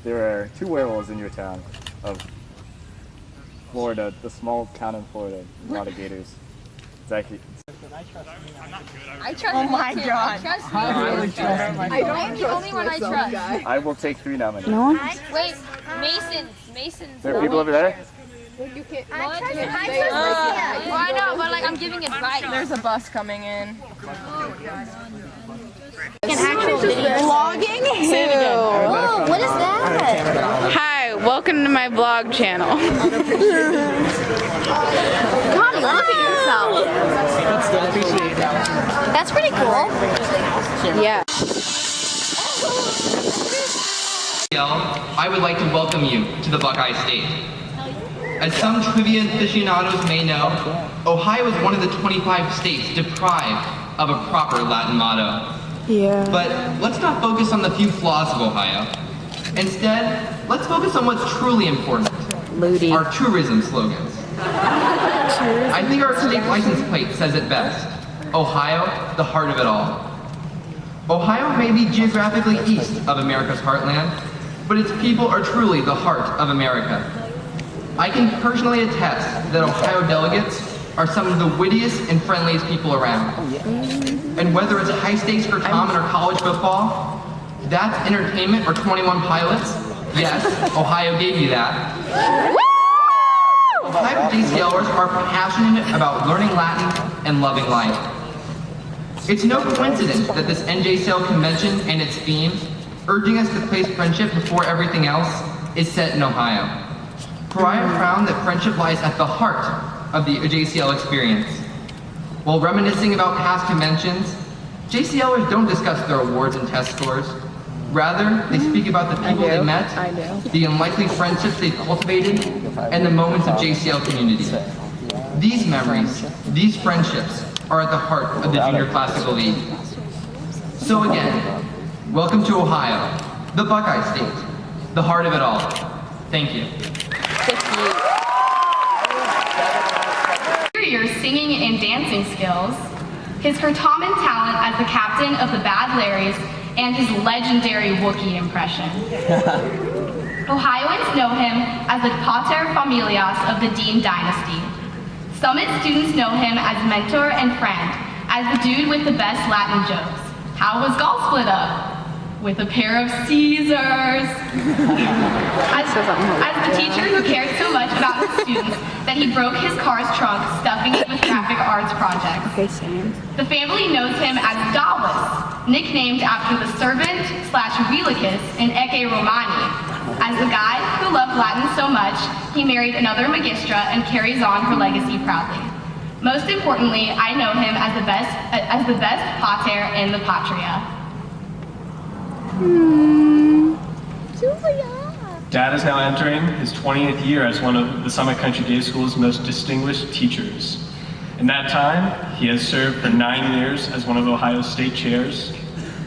there are 2 werewolves in your town of Florida, the small town in Florida. A lot of gators. It's actually. I trust oh my god. I trust me. I really trust me. I'm the only one I trust. I will take 3 nominees. No one? Wait, Mason's. There are people over there? You can't. I trust you. I know, but like I'm giving advice. There's a bus coming in. Vlogging? Oh, what is that? Hi, welcome to my vlog channel. God, look at yourself. That's pretty cool. Yeah. I would like to welcome you to the Buckeye State. As some trivia aficionados may know, Ohio is one of the 25 states deprived of a proper Latin motto. Yeah. But let's not focus on the few flaws of Ohio. Instead, let's focus on what's truly important. Ludi. Our tourism slogans. I think our state license plate says it best. Ohio, the heart of it all. Ohio may be geographically east of America's heartland, but its people are truly the heart of America. I can personally attest that Ohio delegates are some of the wittiest and friendliest people around. And whether it's high stakes for common or college football, that's entertainment or 21 Pilots, yes, Ohio gave you that. Ohio JCLers are passionate about learning Latin and loving life. It's no coincidence that this njcl convention and its theme, urging us to place friendship before everything else, is set in Ohio. For I have found that friendship lies at the heart of the JCL experience. While reminiscing about past conventions, JCLers don't discuss their awards and test scores. Rather, they speak about the people they met, the unlikely friendships they've cultivated, and the moments of JCL community. These memories, these friendships, are at the heart of the Junior Classical League. So again, welcome to Ohio, the Buckeye State, the heart of it all. Thank you. Your singing and dancing skills, his Kurtaman talent as the captain of the Bad Larrys, and his legendary Wookiee impression. Ohioans know him as the Pater Familias of the Dean Dynasty. Summit students know him as mentor and friend, as the dude with the best Latin jokes. How was golf split up? With a pair of Caesars. As the teacher who cared so much about his students that he broke his car's trunk stuffing it with graphic arts projects. Okay, same. The family knows him as Dallas, nicknamed after the servant / Relicus in Ecce Romani. As the guy who loved Latin so much, he married another magistra and carries on her legacy proudly. Most importantly, I know him as the best pater in the patria. Dad is now entering his 20th year as one of the Summit Country Day School's most distinguished teachers. In that time, he has served for 9 years as one of Ohio's state chairs,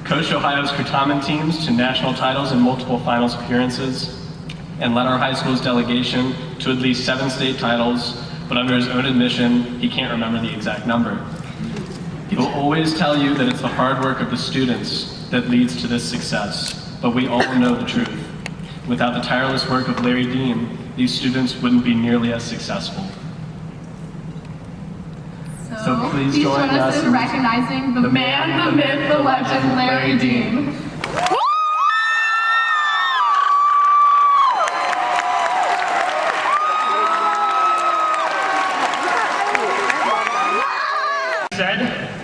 coached Ohio's Kurtaman teams to national titles and multiple finals appearances, and led our high school's delegation to at least 7 state titles, but under his own admission, he can't remember the exact number. He will always tell you that it's the hard work of the students that leads to this success, but we all know the truth. Without the tireless work of Larry Dean, these students wouldn't be nearly as successful. So please join us in recognizing the man, the myth, the legend, Larry Dean.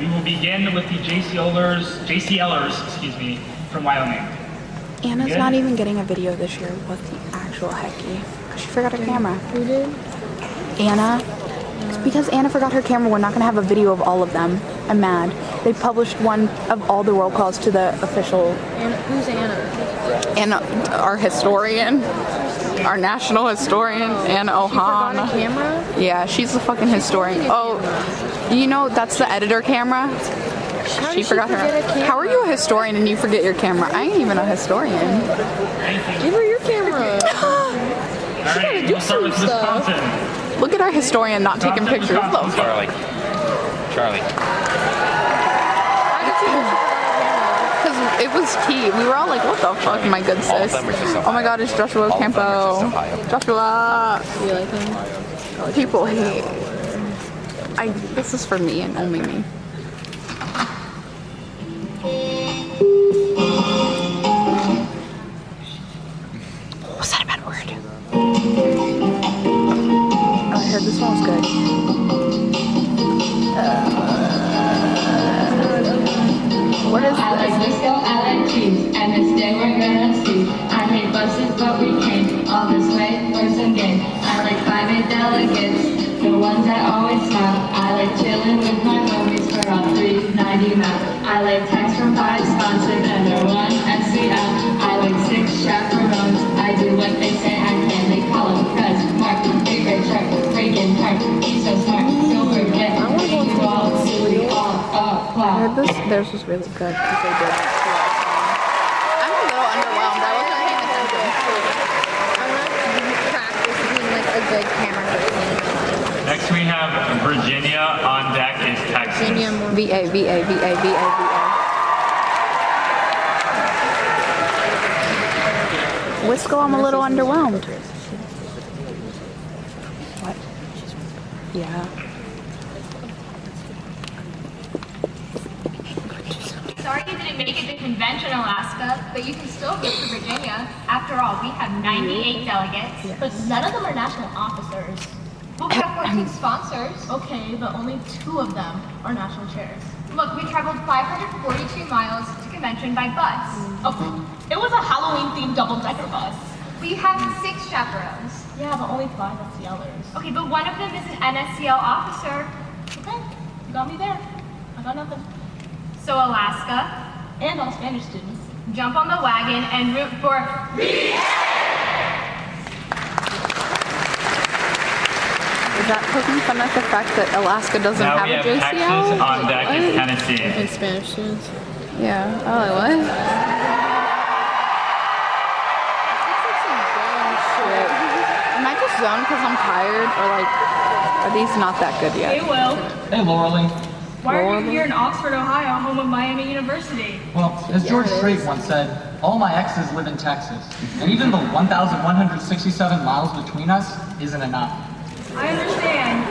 We will begin with the JCLers, from Wyoming. Anna's not even getting a video this year. What the actual hecky? Because she forgot her camera. Who did? Anna. It's because Anna forgot her camera. We're not going to have a video of all of them. I'm mad. They published one of all the roll calls to the official. Anna, who's Anna? Anna, our historian. Our national historian, Anna Ohana. She forgot a camera? Yeah, she's the fucking historian. Oh, you know, that's the editor camera. She forgot her. How are you a historian and you forget your camera? I ain't even a historian. Give her your camera. She gotta do some stuff. Look at our historian not taking pictures. Look. Charlie. Because It was tea. We were all like, what the fuck, my good sis. Oh my god, it's Joshua Campo. Joshua. You like him? People hate. This is for me and only me. Was that a bad word? Oh, I heard this one was good. What is I like this? disco, I like cheese, and this day we're gonna see. I hate buses, but we came all this way for some game. I like 5A delegates, the ones that always smile. I like chilling with my homies for all $3.90 now. I like text from 5 sponsored under 1 SCL. I like 6 chaperones, I do what they say I can. They call him Prez, Mark, Big Red Shark, Reagan, Park. He's so smart, don't forget. You all, we all I heard this. Theirs was really good. I'm a little underwhelmed. I wasn't paying attention. I'm not practicing like a good camera person. Next we have Virginia on deck is Texas. Virginia more. VA. Wisco, I'm a little underwhelmed. What? Yeah. Sorry you didn't make it to convention, Alaska, but you can still go to Virginia. After all, we have 98 delegates. But none of them are national officers. But we have 14 sponsors. Okay, but only 2 of them are national chairs. Look, we traveled 542 miles to convention by bus. Oh, it was a Halloween-themed double-decker bus. We have 6 chaperones. Yeah, but only 5 SCLers. Okay, but one of them is an NSCL officer. Okay, you got me there. I got nothing. So Alaska, And all Spanish students. jump on the wagon and root for Is that poking fun at the fact that Alaska doesn't Now have we a have JCL? Texas on deck is What? Tennessee. And Spanish students. Yeah. Oh, what? Am I just zoned because I'm tired, or like, are these not that good Hey, yet? Will. Hey, Lauralee. Why are you here in Oxford, Ohio, home of Miami University? Well, as George Strait once said, all my exes live in Texas. And even the 1,167 miles between us isn't enough. I understand.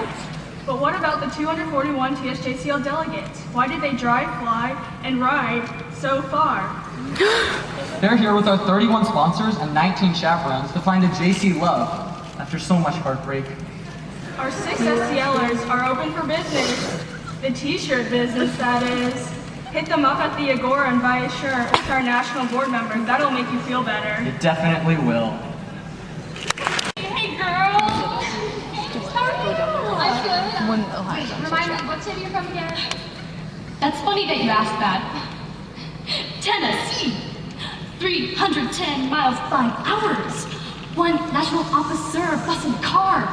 But what about the 241 TSJCL delegates? Why did they drive, fly, and ride so far? They're here with our 31 sponsors and 19 chaperones to find a JC love after so much heartbreak. Our 6 SCLers are open for business. The t-shirt business, that is. Hit them up at the Agora and buy a shirt with our national board member. That'll make you feel better. It definitely will. Hey, girl. How are you? I'm good. Remind me, what city you're from again? That's funny that you asked that. Tennessee, 310 miles, 5 hours. 1 national officer, bus and car.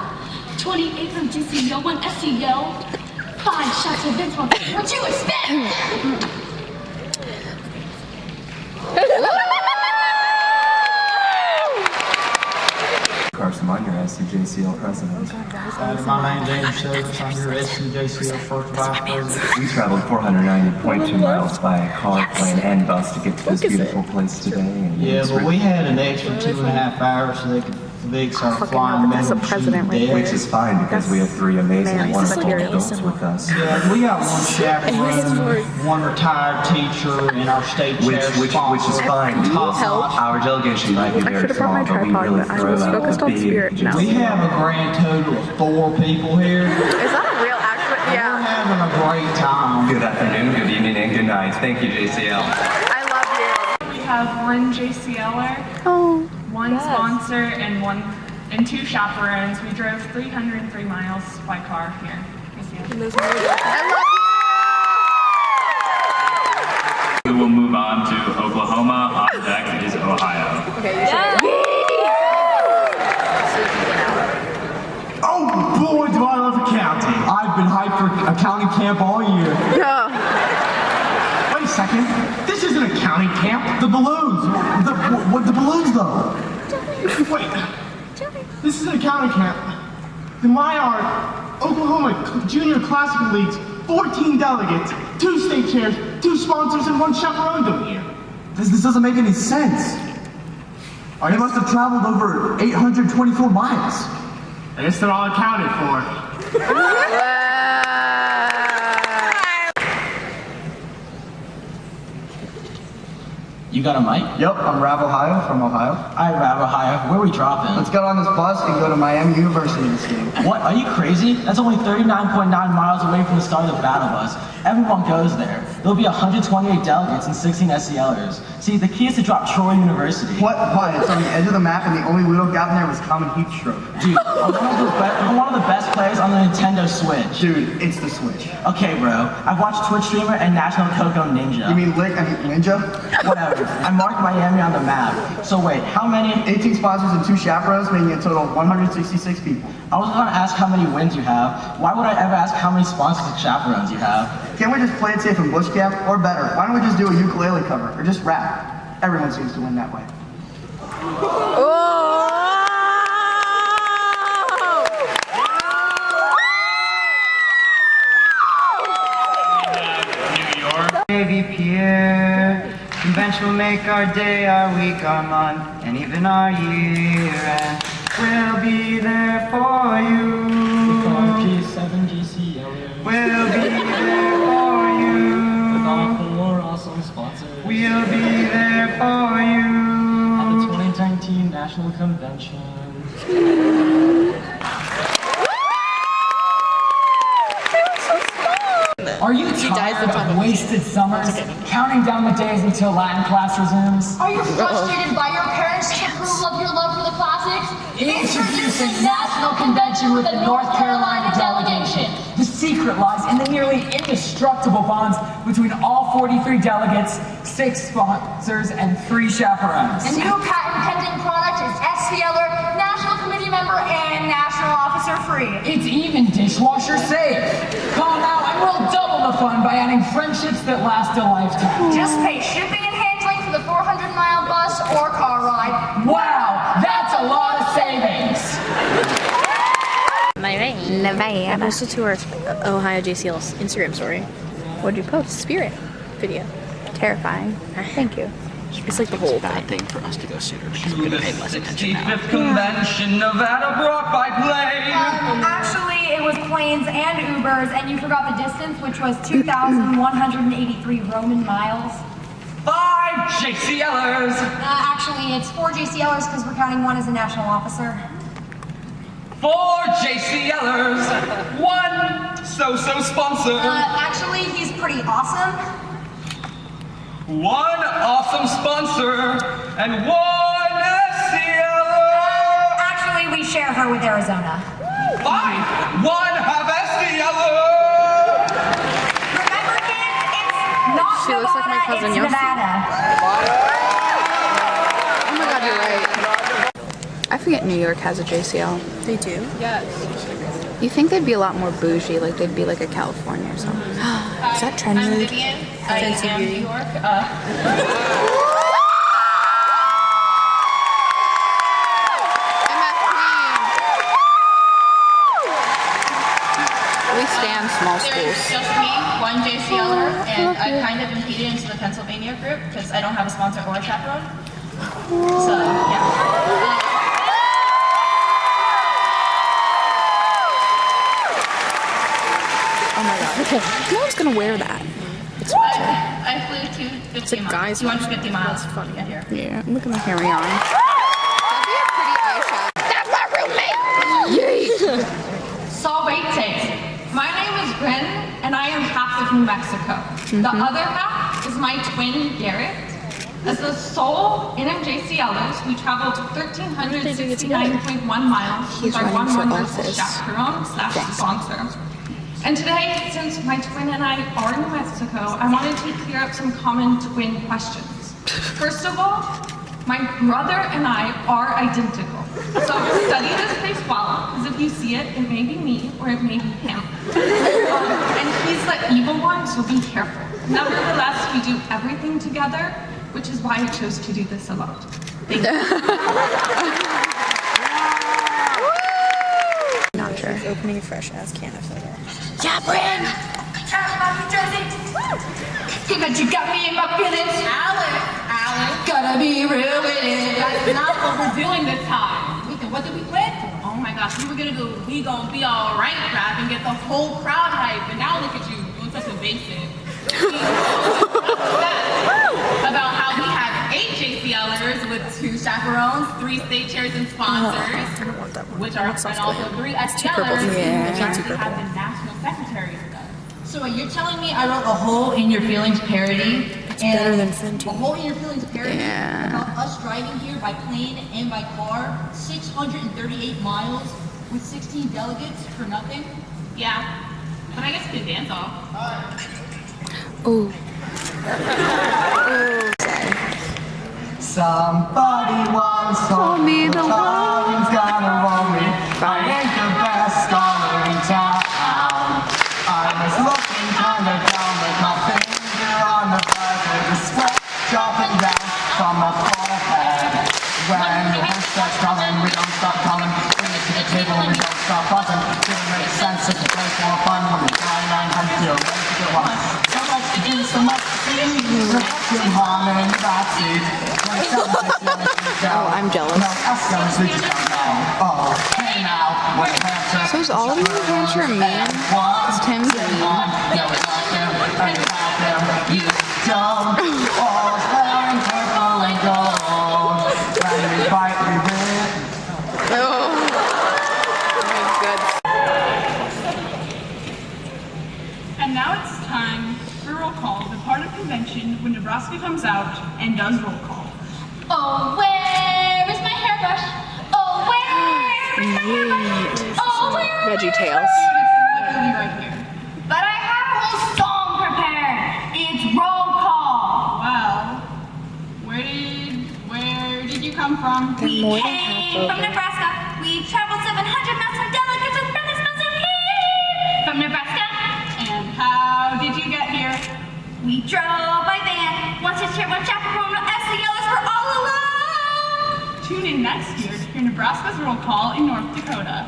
28 from JCL, 1 SCL. 5 shots of Vince. What you expect? Carson, I'm your SCJCL president. My name's Andrew Silvers. I'm your SCJCL first vice president. We traveled 490.2 miles by car, plane, and bus to get to this beautiful place today. And Yeah, it's but really- we had an extra 2.5 hours so they could fix our flying that's a membership president right debt. Which is fine because we have 3 amazing, Man, wonderful material. adults with us. Yeah, we got 1 chaperone, 1 retired teacher, and our state chair Which is fine. Top-notch. Our delegation might be I very should have brought my small, but we tripod, really but I throw was out focused the on big spirit now. We have a grand total of 4 people here. Is that a real accident? We're Yeah. having a great time. Good afternoon, good evening, and good night. Thank you, JCL. I love you. We have 1 JCLer, Oh. 1 sponsor, and 2 chaperones. We drove 303 miles by car here. I love We will move on to Oklahoma. On deck is Ohio. Oh boy, do I love accounting. I've been hyped for accounting camp all year. you. Yeah. Wait a second. This isn't accounting camp. The balloons. What the balloons though? Wait. This is an accounting camp. The Myard Oklahoma Junior Classical Leagues, 14 delegates, 2 state chairs, 2 sponsors, and 1 chaperone here. This doesn't make any sense. They must have traveled over 824 miles. I guess they're all accounted for. You got a mic? Yep, I'm Rav Ohio from Ohio. Hi, Rav Ohio. Where are we dropping? Let's get on this bus and go to Miami University this game. What? Are you crazy? That's only 39.9 miles away from the start of the battle bus. Everyone goes there. There'll be 128 delegates and 16 SCLers. See, the key is to drop Troy University. What? It's on the edge of the map and the only lookout in there was common heat stroke. Dude, I'm one of the best players on the Nintendo Switch. Dude, it's the Switch. Okay, bro. I've watched Twitch streamer and National Coco Ninja. You mean Ninja? Whatever. I marked Miami on the map. So wait, how many? 18 sponsors and 2 chaperones, making a total of 166 people. I was gonna ask how many wins you have. Why would I ever ask how many sponsors and chaperones you have? Can't we just play it safe in bush camp? Or better, why don't we just do a ukulele cover? Or just rap? Everyone seems to win that way. Baby Pierre, convention will make our day, our week, our month, and even our year, and we'll be there for you. P7 GCL. We'll be there for you. With all 4 awesome sponsors. We'll be there for you. At the 2019 National Convention. Are you tired of wasted summers, counting down the days until Latin class resumes? Are you frustrated by your parents' approval of your love for the classics? Introducing National Convention with the North Carolina delegation. The secret lies in the nearly indestructible bonds between all 43 delegates, 6 sponsors, and 3 chaperones. The new patent pending product is SCLer, National Committee Member, and National Officer Free. It's even dishwasher safe. Call now and we'll double the fun by adding friendships that last a lifetime. Just pay shipping and handling for the 400-mile bus or car ride. Wow, that's a lot of savings. I posted to our Ohio JCL's Instagram story. What'd you post? Spirit video. Terrifying. Thank you. It's like the whole bad thing for us to go sooner. We're gonna pay less attention now. 65th Convention, Nevada brought by plane. Actually, it was planes and Ubers, and you forgot the distance, which was 2,183 Roman miles. 5 JCLers. Actually, it's 4 JCLers because we're counting one as a national officer. 4 JCLers. 1 so-so sponsor. Actually, he's pretty awesome. 1 awesome sponsor and 1 SCLer. Actually, we share her with Arizona. 5. 1 have SCLer. Remember, kids, it's not She looks like my cousin it's Yossi. Nevada. Oh my god, you're right. I forget New York has a JCL. They do? Yes. You think they'd be a lot more bougie, like they'd be like a California or something. Is that trend I'm mood? Vivian. I Fancy am beauty. New York. We stand small There's schools. just me, 1 JCLer, and I kind of impeded into the Pennsylvania group because I don't have a sponsor or a chaperone. So, yeah. Oh my god. No one's gonna wear that. It's I flew 250 miles. guy's 250 miles to get here. Yeah, look at my carry on. That'd be a pretty eye shot. That's my roommate! Yay! Salvete. My name is Bryn, and I am half of New Mexico. The other half is my twin, Garrett. As the sole NMJCLers, we traveled 1,369.1 miles with our one wonderful chaperone / sponsor. And today, since my twin and I are in New Mexico, I wanted to clear up some common twin questions. First of all, my brother and I are identical. So study this face well, because if you see it, it may be me or it may be him. And he's the evil one, so be careful. Nevertheless, we do everything together, which is why I chose to do this alone. Thank you. Not sure. Opening a fresh ass can of soda. Yeah, Bryn! He got you got me in my feelings. Alex, Gotta be real with it. That's not what we're doing this time. Wait, then what did we plan for? Oh my gosh, we were gonna do We Gon' Be Alright rap and get the whole crowd hyped, and now look at you doing such a basic. About how we have 8 JCLers with 2 chaperones, 3 state chairs and sponsors, which are and also 3 SCLers, which actually have the national secretary with us. So you're telling me I wrote a Hole in Your Feelings parody? Better than Fenty. A Hole in Your Feelings parody about us driving here by plane and by car 638 miles with 16 delegates for nothing? Yeah, but I guess you can dance off. Ooh. Somebody once told me the loving's gonna roll me. I ain't the best scholar in town. I was looking kinda down with my finger on the buzzer, the sweat dropping down from my forehead. When the horse starts calling, we don't stop calling. Bring it to the table and we don't stop buzzing. Didn't make sense, it's a place more fun when we try 900 to ready to get one. So much to do, so much to see. Jim Harmon in the backseat. Oh, I'm jealous. No, Eskimos, we just don't know. Oh, hey now, when Hampshire. So is all of New Hampshire mean? It's Tim's mean. Yeah, we like him, and we like him. You don't. All wearing purple and gold. When we fight, we win. Oh my god. And now it's time for roll call, the part of convention when Nebraska comes out and does roll call. Oh, where is my hairbrush? Oh, where is my hairbrush? Oh, where? Veggie Tales. Literally right here. But I have a whole song prepared. It's roll call. Wow. Where did you come from? We came from Nebraska. We traveled 700 miles from delegates with brothers, buzzing here. From Nebraska. And how did you get here? We drove by van. One chair, one chaperone, no SCLs for all alone. Tune in next year to hear Nebraska's roll call in North Dakota.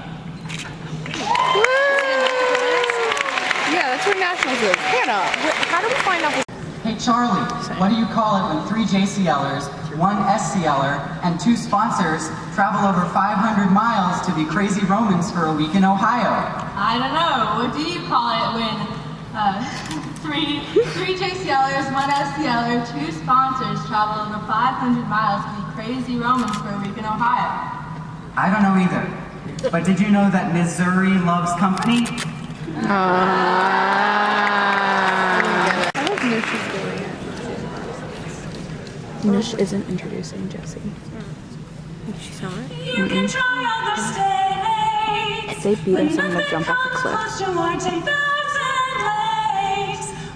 Yeah, that's where Nationals is. Hannah, how do we find out this? Hey Charlie, what do you call it when 3 JCLers, 1 SCLer, and 2 sponsors travel over 500 miles to be crazy Romans for a week in Ohio? I don't know. What do you call it when 3 JCLers, 1 SCLer, 2 sponsors travel over 500 miles to be crazy Romans for a week in Ohio? I don't know either. But did you know that Missouri loves company? I love Nush's story. Nush isn't introducing Jesse. She's not? You can try other states. If they beat us, I'm gonna jump off a cliff.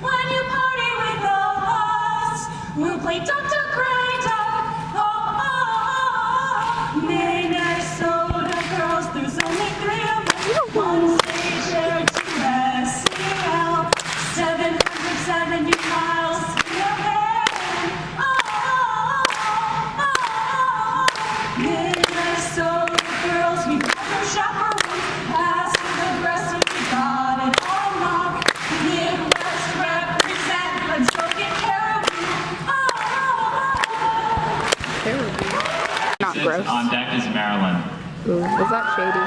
When you party with us, we'll play Dr. Great. Minnesota girls, there's only 3 of us. 1 state share, 2 SCL, 770 miles to your head. Minnesota girls, we got no chaperones, passive aggressive, we got it all locked. Midwest represent, let's go get caribou. Not gross. On deck is Maryland. Ooh, was that shady?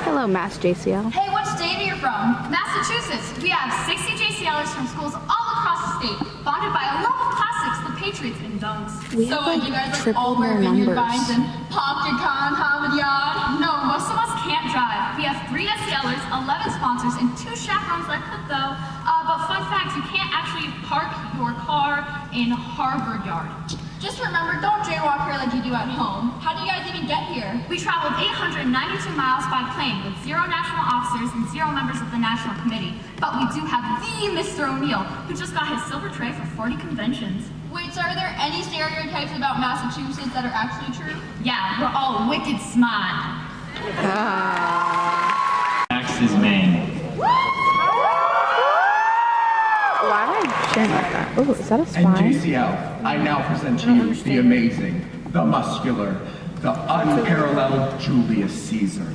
Hello, Mass JCL. Hey, what state are you from? Massachusetts. We have 60 JCLers from schools all across the state, bonded by a love of classics, the Patriots and Dunks. We have, like, you guys tripled all wear our vineyard numbers. vines and popped your comedy on? No, most of us can't drive. We have 3 SCLers, 11 sponsors, and 2 chaperones that could though. But fun fact, you can't actually park your car in Harvard Yard. Just remember, don't jaywalk here like you do at home. How do you guys even get here? We traveled 892 miles by plane with 0 national officers and 0 members of the national committee. But we do have the Mr. O'Neill, who just got his silver tray for 40 conventions. Wait, so are there any stereotypes about Massachusetts that are actually true? Yeah, we're all wicked smart. Next is Maine. Why am I cheering like that? Oh, is that a spy? NJCL, I now present to you the amazing, the muscular, the unparalleled Julius Caesar.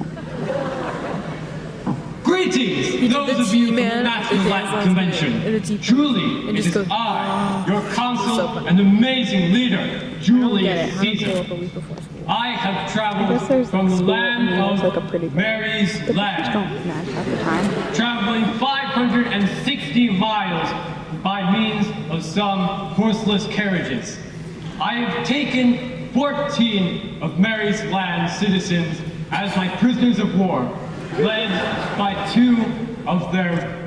Greetings, those of you from the National Latin Convention. Truly, it is I, your counsel and amazing leader, Julius Caesar. I have traveled from the land of Mary's land, traveling 560 miles by means of some horseless carriages. I have taken 14 of Mary's land citizens as my prisoners of war, led by two of their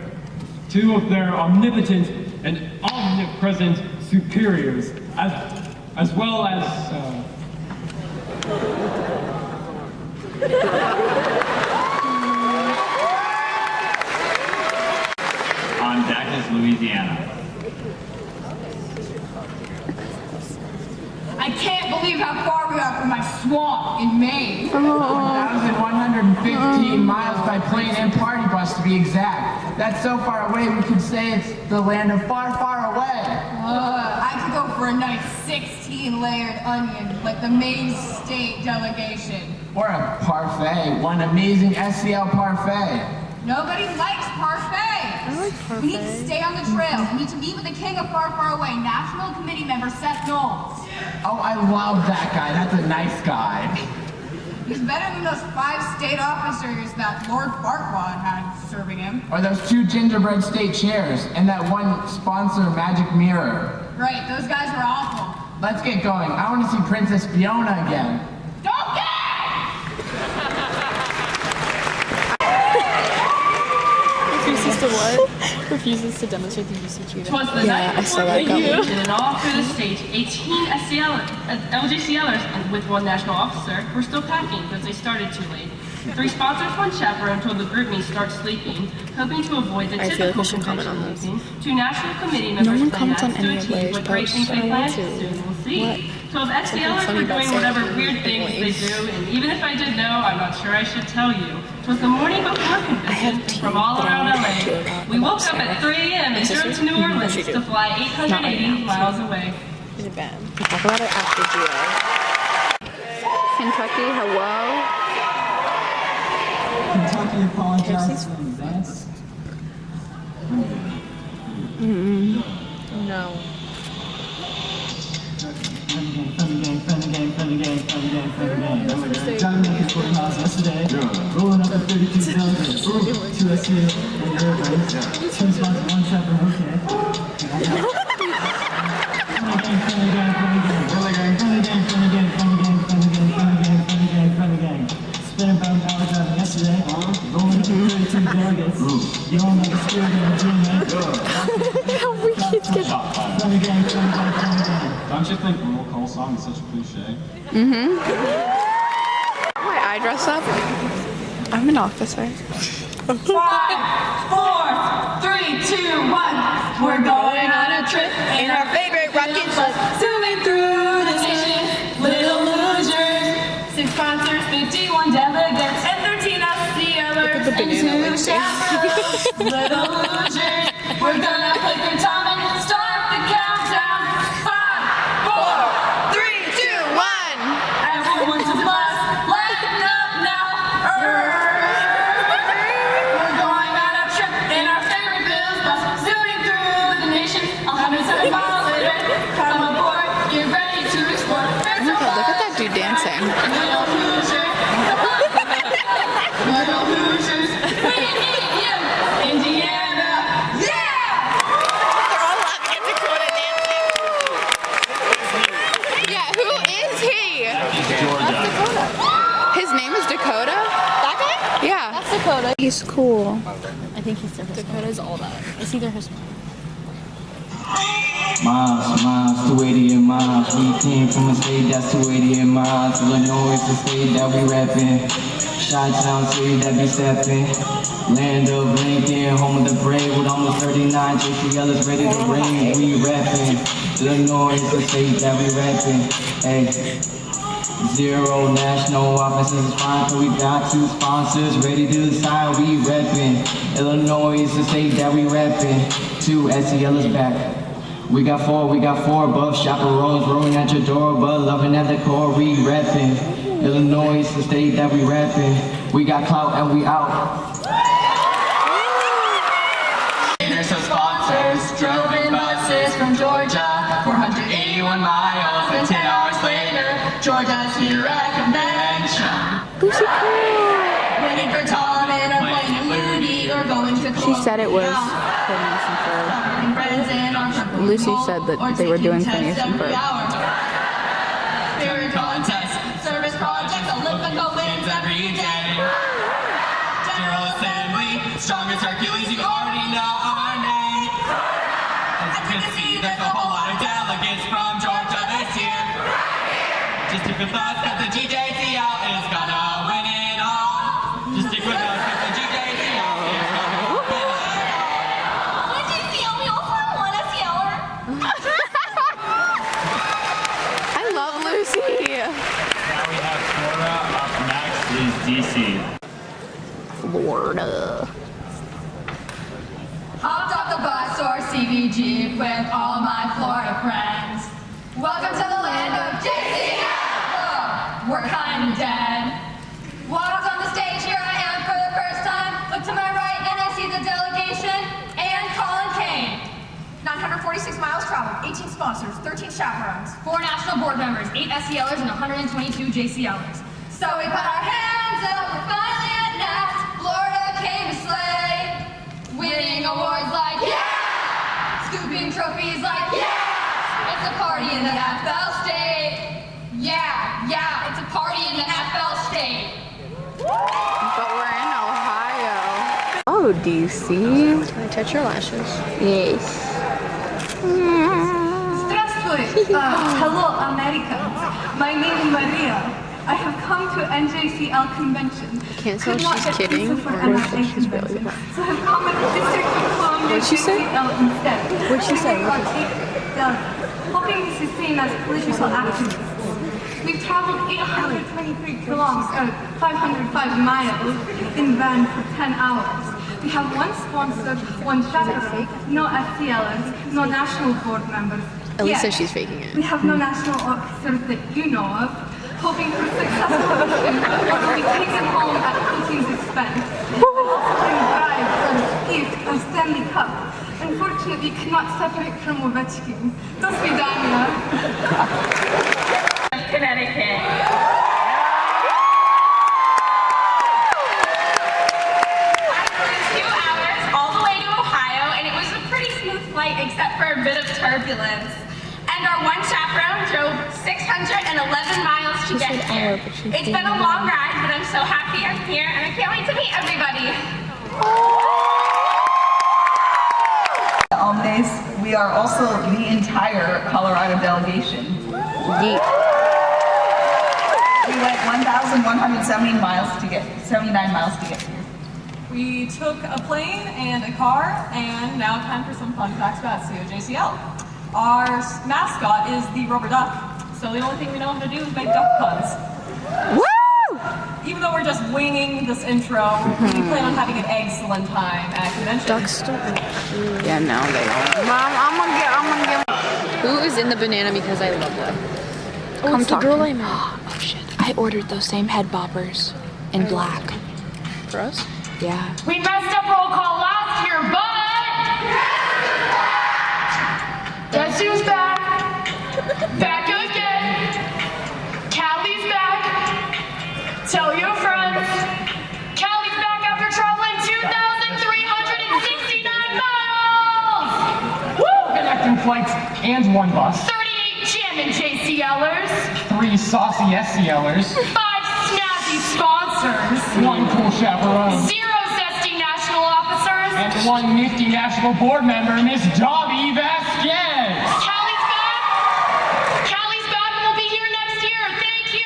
omnipotent and omnipresent superiors, as well as On deck is Louisiana. I can't believe how far we are from my swamp in Maine. 1,115 miles by plane and party bus to be exact. That's so far away we could say it's the land of far, far away. I could go for a nice 16-layered onion like the Maine State delegation. Or a parfait, one amazing SCL parfait. Nobody likes parfait. We need to stay on the trail. We need to meet with the king of far, far away, National Committee member Seth Knowles. Oh, I love that guy. That's a nice guy. He's better than those 5 state officers that Lord Farquaad had serving him. Or those 2 gingerbread state chairs and that one sponsor magic mirror. Right, those guys were awful. Let's get going. I want to see Princess Fiona again. Don't get! Refuses to what? Refuses to demonstrate the UCQ. Twas the night before the convention, and all through the state, 18 LJCLers and with one national officer were still packing because they started too late. 3 sponsors, 1 chaperone told the group me start sleeping, hoping to avoid the typical convention meeting. 2 national committee members planned to team what great things they planned to do. We'll see. 12 SCLers were doing whatever weird things they do, and even if I did know, I'm not sure I should tell you. It was the morning before convention, from all around LA. We woke up at 3 a.m. and drove to New Orleans to fly 880 miles away. Is it bad? We'll talk about it after GA. Kentucky, hello. Kentucky apologizes in advance. No. Friendly game. Driving like it's 40 miles yesterday. Rolling up at 32 delegates. 2 SCA and airplanes. 2 spots, 1 trapper, okay. Friendly game. Spent about an hour driving yesterday. Rolling up at 32 delegates. You don't know the spirit of the dream, man. How we kids get Friendly game. Don't you think roll call song is such a cliche? Why I dress up? I'm an officer. 5, 4, 3, 2, 1. We're going on a trip in our favorite rocket bus, zooming through the nation. Little losers. 6 sponsors, 51 delegates, and 13 SCLers, and 2 chaperones. Little losers. We're gonna put your time and start the countdown. 5, 4, 3, 2, 1. Everyone's a bus. Lighten up now. We're going on a trip in our favorite Bills bus, zooming through the nation. 107 miles later. Come aboard. Get ready to explore. Oh my god, look at that dude dancing. Little loser. Little losers. We need you. Indiana. Yeah! They're all laughing at Dakota dancing. Yeah, who is he? Georgia. His name is Dakota? That guy? Yeah. That's Dakota. He's cool. I think he's Dakota's all that. It's either his Miles, 288 miles. We came from a state that's 288 miles. Illinois is the state that we reppin'. Chi-Town city that be steppin'. Land of Lincoln, home of the brave. With almost 39 JCL is ready to ring. We reppin'. Illinois is the state that we reppin'. Hey. 0 national officers is fine, so we got 2 sponsors ready to decide. We reppin'. Illinois is the state that we reppin'. 2 SCL is back. We got 4 above chaperones rolling at your door, but loving at the core. We reppin'. Illinois is the state that we reppin'. We got clout and we out. There's some sponsors drove in buses from Georgia, 481 miles and 10 hours Georgia's here at convention. Lucy Waiting for Tom and or playing a Moody or going to She said it was Phineas and Ferb. Lucy said that they were doing Phineas and Ferb. Spirit contest, service projects, Olympical wins every day. General Assembly, strongest Hercules, you already know our name. As you can see, there's a whole lot of delegates from Georgia this year. Just stick with us that the GJCL is gonna win it all. Just stick with us that the GJCL is gonna win it all. NJCL, we also have one SCLer. I love Lucy. Now we have Florida. Up next is DC. Florida. Hopped off the bus or CVG with all my Florida friends. Welcome to the land of JCL. We're kind of dead. Walked on the stage, here I am for the first time. Look to my right and I see the delegation and Colin Kane. 946 miles traveled, 18 sponsors, 13 chaperones, 4 national board members, 8 SCLers, and 122 JCLers. So we put our hands up, we're finally at Nats. Florida came to slay. Winning awards like yeah! Scooping trophies like yeah! It's a party in the FL state. Yeah, it's a party in the FL state. But we're in Ohio. Oh, DC. Can I touch your lashes? Yes. Здравствуй. Hello, Americans. My name is Maria. I have come to NJCL convention. Can't tell Could if not she's get kidding pizza for or MIA if she's really convention, bad. so I have come to the District of Columbia What'd she say? JCL instead. What'd she say? Hoping this is seen as political activists. We've traveled 823 kilometers, 505 miles in van for 10 hours. We have one sponsor, one chaperone, no SCLers, no national board members. Elisa, Yet, she's faking it. we have no national officers that you know of. Hoping for successful mission, or will be taken home at Putin's expense. We also bring bribes and gift and Stanley Cup. Unfortunately, we cannot separate from Ovechkin. До свидания. Connecticut. All the way to Ohio, and it was a pretty smooth flight except for a bit of turbulence. And our one chaperone drove 611 miles to get here. It's been a long ride, but I'm so happy I'm here, and I can't wait to meet everybody. Omnes, we are also the entire Colorado delegation. We went 1,179 miles to get here. We took a plane and a car, and now time for some fun facts about COJCL. Our mascot is the rubber duck, so the only thing we know how to do is make duck puns. Woo! Even though we're just winging this intro, we plan on having an excellent time at convention. Ducks don't. Yeah, no, they don't. Mom, I'm gonna get. Who is in the banana because I love them? Oh, it's the girl I met. Oh shit! I ordered those same head boppers in black. For us? Yeah. We messed up roll call last year, but guess who's back? Back again. Callie's back. Tell your friends. Callie's back after traveling 2,369 miles. Woo! Connecting flights and one bus. 38 jamming JCLers. 3 saucy SCLers. 5 snazzy sponsors. 1 cool chaperone. 0 zesty national officers. And 1 nifty national board member, Miss Dobby Vasquez. Callie's back. Callie's back and we'll be here next year. Thank you.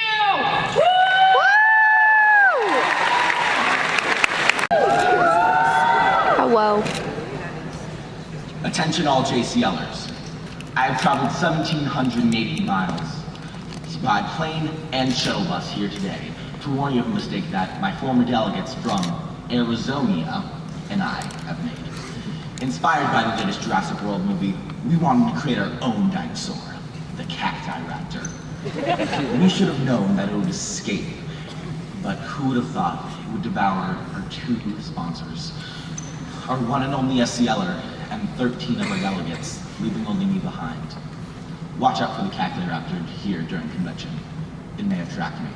Hello. Attention all JCLers. I have traveled 1,780 miles by plane and shuttle bus here today to warn you of a mistake that my former delegates from Arizona and I have made. Inspired by the latest Jurassic World movie, we wanted to create our own dinosaur, the cacti raptor. We should have known that it would escape, but who would have thought it would devour our 2 sponsors, our one and only SCLer, and 13 of our delegates, leaving only me behind. Watch out for the cacti raptor here during convention. it may attract me.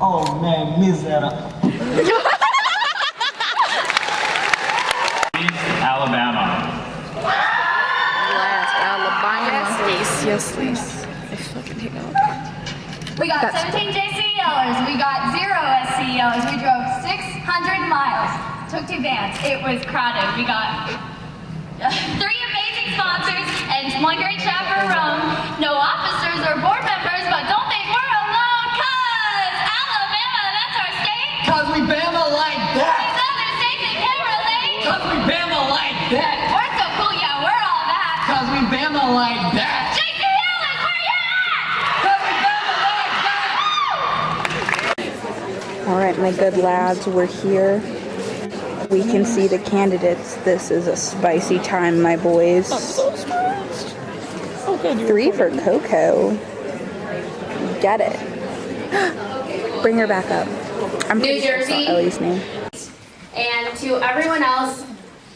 Oh man, miserable. Alabama. Last Alabama. Yes, please. I fucking hate Alabama. We got 17 JCLers, we got 0 SCLers, we drove 600 miles, took 2 vans, it was crowded. We got 3 amazing sponsors and 1 great chaperone, no officers or board members, but don't think we're alone, cause Alabama, that's our state. Cause we Bama like that. These other states that can't relate. Cause we Bama like that. We're so cool, yeah, we're all that. Cause we Bama like that. JCLers, where you at? Cause we Bama like that. All right, my good lads, we're here. We can see the candidates. This is a spicy time, my boys. I'm so stressed. Okay, 3 for Coco. Get it. Bring her back up. I'm New pretty sure I Jersey. saw Ellie's name. And to everyone else,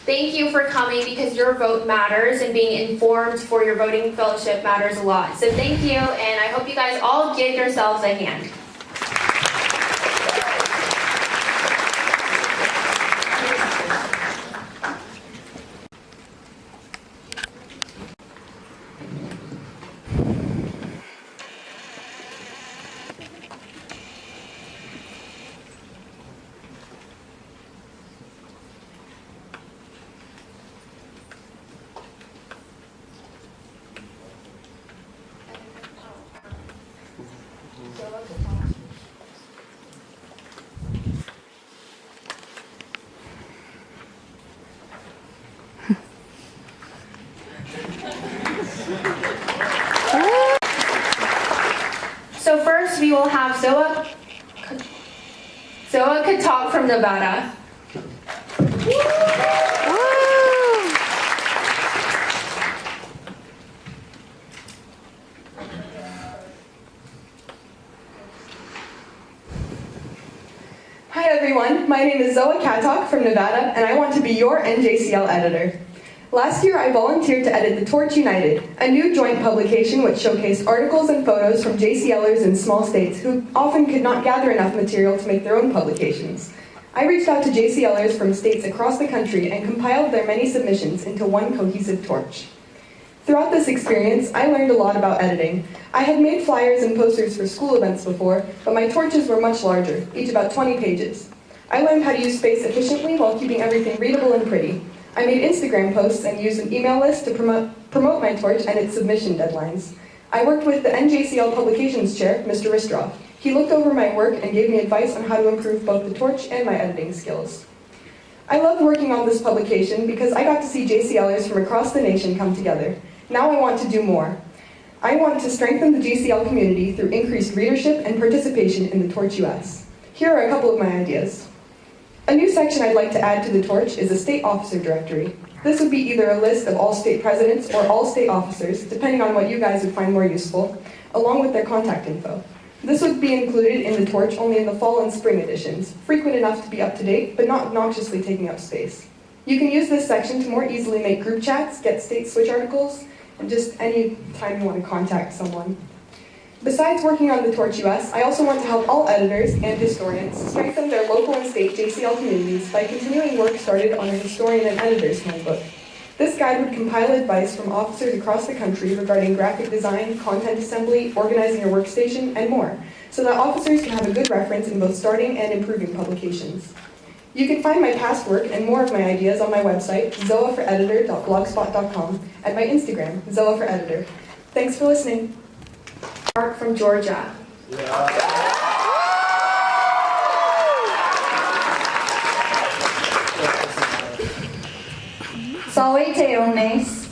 thank you for coming because your vote matters and being informed for your voting fellowship matters a lot. So thank you, and I hope you guys all give yourselves a hand. So first we will have Zoa Katok from Nevada. Hi everyone, my name is Zoa Katok from Nevada, and I want to be your NJCL editor. Last year I volunteered to edit The Torch United, a new joint publication which showcased articles and photos from JCLers in small states who often could not gather enough material to make their own publications. I reached out to JCLers from states across the country and compiled their many submissions into one cohesive torch. Throughout this experience, I learned a lot about editing. I had made flyers and posters for school events before, but my torches were much larger, each about 20 pages. I learned how to use space efficiently while keeping everything readable and pretty. I made Instagram posts and used an email list to promote my torch and its submission deadlines. I worked with the NJCL Publications Chair, Mr. Ristroff. He looked over my work and gave me advice on how to improve both the torch and my editing skills. I loved working on this publication because I got to see JCLers from across the nation come together. Now I want to do more. I want to strengthen the JCL community through increased readership and participation in the Torch US. Here are a couple of my ideas. A new section I'd like to add to the Torch is a state officer directory. This would be either a list of all state presidents or all state officers, depending on what you guys would find more useful, along with their contact info. This would be included in the Torch only in the fall and spring editions, frequent enough to be up to date, but not obnoxiously taking up space. You can use this section to more easily make group chats, get state switch articles, and just any time you want to contact someone. Besides working on the Torch US, I also want to help all editors and historians strengthen their local and state JCL communities by continuing work started on a historian and editor's handbook. This guide would compile advice from officers across the country regarding graphic design, content assembly, organizing your workstation, and more, so that officers can have a good reference in both starting and improving publications. You can find my past work and more of my ideas on my website, zoaforeditor.blogspot.com, and my Instagram, zoaforeditor. Thanks for listening. Mark from Georgia. Salve Teones.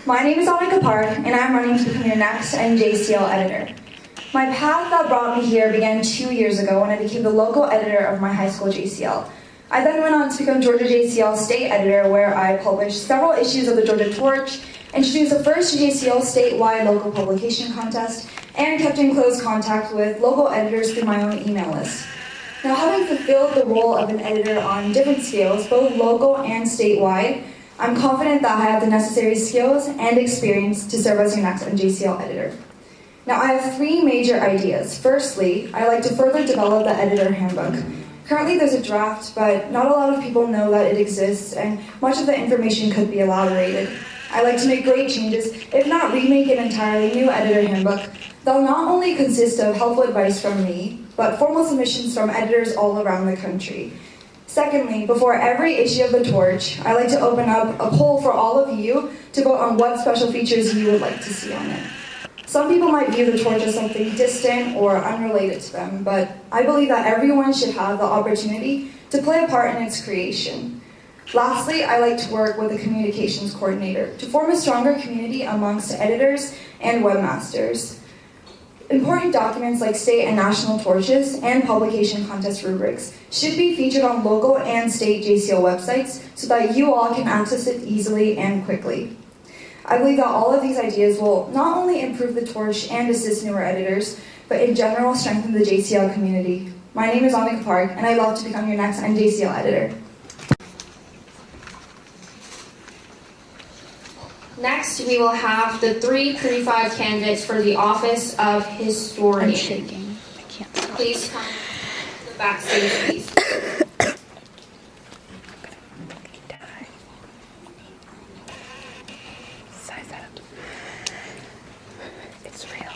My name is Annika Park, and I'm running to become your next NJCL editor. My path that brought me here began 2 years ago when I became the local editor of my high school JCL. I then went on to become Georgia JCL state editor, where I published several issues of the Georgia Torch, introduced the first JCL statewide local publication contest, and kept in close contact with local editors through my own email list. Now, having fulfilled the role of an editor on different scales, both local and statewide, I'm confident that I have the necessary skills and experience to serve as your next NJCL editor. Now, I have 3 major ideas. Firstly, I like to further develop the editor handbook. Currently, there's a draft, but not a lot of people know that it exists, and much of the information could be elaborated. I like to make great changes, if not remake an entirely new editor handbook. They'll not only consist of helpful advice from me, but formal submissions from editors all around the country. Secondly, before every issue of The Torch, I like to open up a poll for all of you to vote on what special features you would like to see on it. Some people might view The Torch as something distant or unrelated to them, but I believe that everyone should have the opportunity to play a part in its creation. Lastly, I like to work with a communications coordinator to form a stronger community amongst editors and webmasters. Important documents like state and national torches and publication contest rubrics should be featured on local and state JCL websites so that you all can access it easily and quickly. I believe that all of these ideas will not only improve the torch and assist newer editors, but in general strengthen the JCL community. My name is Annika Park, and I'd love to become your next NJCL editor. Next, we will have the 3 pre-filed candidates for the office of historian. I'm shaking. I can't tell. Please come to the backstage, please. Size that up. It's real.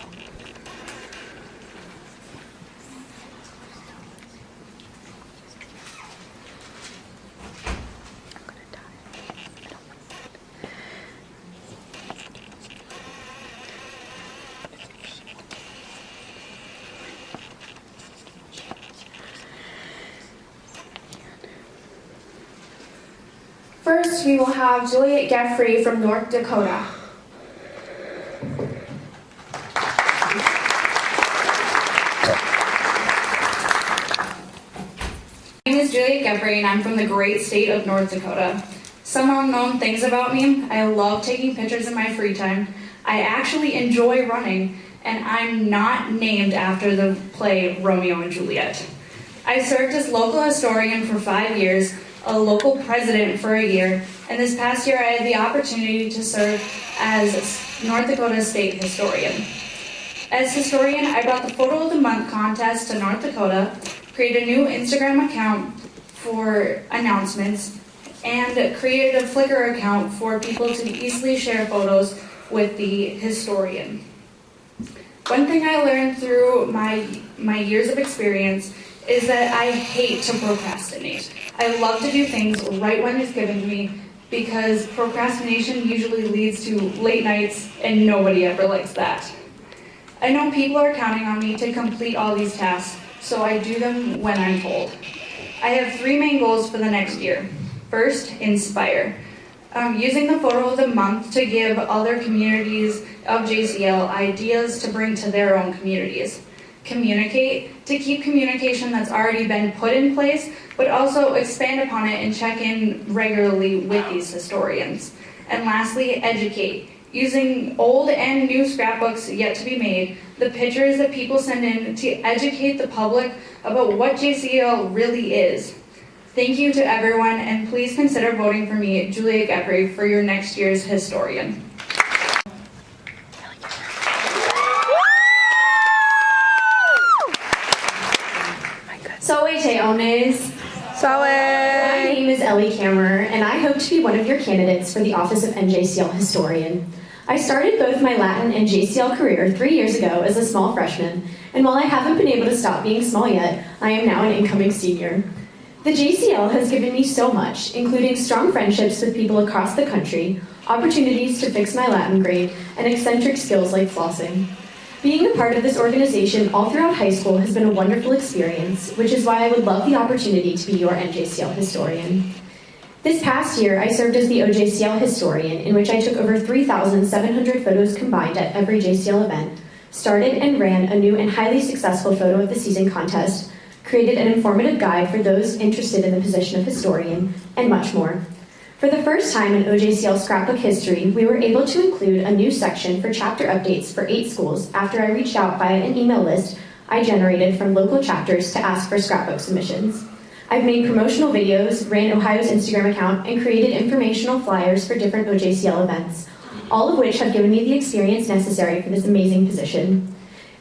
First, we will have Juliet Geoffrey from North Dakota. My name is Juliet Geoffrey, and I'm from the great state of North Dakota. Some unknown things about me: I love taking pictures in my free time. I actually enjoy running, and I'm not named after the play Romeo and Juliet. I served as local historian for 5 years, a local president for a year, and this past year I had the opportunity to serve as North Dakota state historian. As historian, I brought the Photo of the Month contest to North Dakota, created a new Instagram account for announcements, and created a Flickr account for people to easily share photos with the historian. One thing I learned through my years of experience is that I hate to procrastinate. I love to do things right when it's given to me because procrastination usually leads to late nights and nobody ever likes that. I know people are counting on me to complete all these tasks, so I do them when I'm told. I have 3 main goals for the next year. First, inspire. Using the Photo of the Month to give other communities of JCL ideas to bring to their own communities. Communicate, to keep communication that's already been put in place, but also expand upon it and check in regularly with these historians. And lastly, educate. Using old and new scrapbooks yet to be made, the pictures that people send in to educate the public about what JCL really is. Thank you to everyone, and please consider voting for me, Julia Geoffrey, for your next year's historian. Soete Ones. My name is Ellie Kammerer, and I hope to be one of your candidates for the office of NJCL historian. I started both my Latin and JCL career 3 years ago as a small freshman, and while I haven't been able to stop being small yet, I am now an incoming senior. The JCL has given me so much, including strong friendships with people across the country, opportunities to fix my Latin grade, and eccentric skills like flossing. Being a part of this organization all throughout high school has been a wonderful experience, which is why I would love the opportunity to be your NJCL historian. This past year, I served as the OJCL historian, in which I took over 3,700 photos combined at every JCL event, started and ran a new and highly successful photo of the season contest, created an informative guide for those interested in the position of historian, and much more. For the first time in OJCL scrapbook history, we were able to include a new section for chapter updates for 8 schools after I reached out via an email list I generated from local chapters to ask for scrapbook submissions. I've made promotional videos, ran Ohio's Instagram account, and created informational flyers for different OJCL events, all of which have given me the experience necessary for this amazing position.